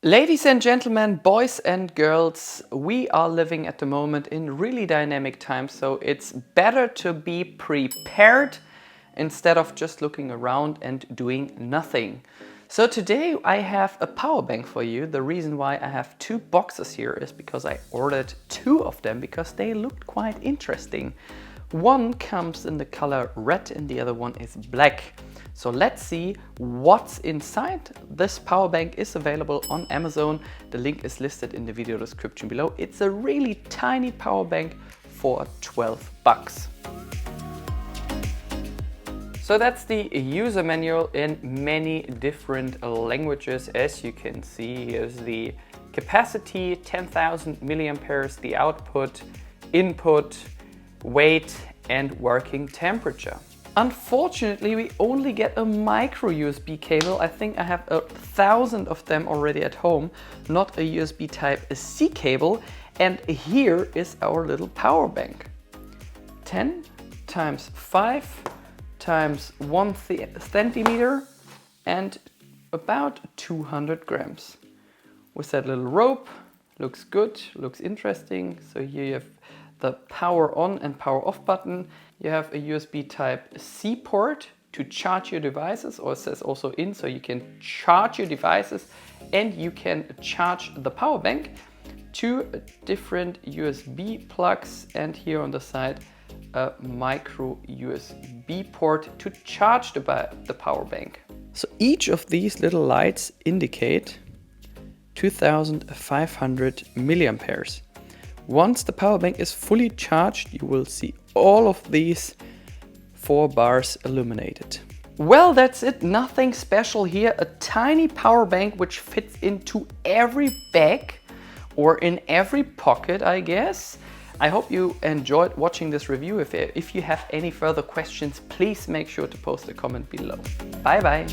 Ladies and gentlemen, boys and girls, we are living at the moment in really dynamic times, so it's better to be prepared instead of just looking around and doing nothing. So today I have a power bank for you. The reason why I have two boxes here is because I ordered two of them because they looked quite interesting. One comes in the color red and the other one is black. So let's see what's inside. This power bank is available on Amazon. The link is listed in the video description below. It's a really tiny power bank for 12 bucks. So that's the user manual in many different languages. As you can see, here's the capacity, 10,000 milliamperes, the output, input, weight and working temperature. Unfortunately, we only get a micro USB cable. I think I have 1,000 of them already at home, not a USB type C cable. And here is our little power bank. 10 times 5 times 1 centimeter and about 200 grams. With that little rope, looks good, looks interesting. So here you have the power on and power off button. You have a USB type C port to charge your devices, or it says also in, so you can charge your devices and you can charge the power bank. Two different USB plugs, and here on the side a micro USB port to charge the power bank. So each of these little lights indicate 2,500 milliamperes. Once the power bank is fully charged, you will see all of these 4 bars illuminated. Well, that's it. Nothing special here. A tiny power bank which fits into every bag or in every pocket, I guess. I hope you enjoyed watching this review. If you have any further questions, please make sure to post a comment below. Bye bye.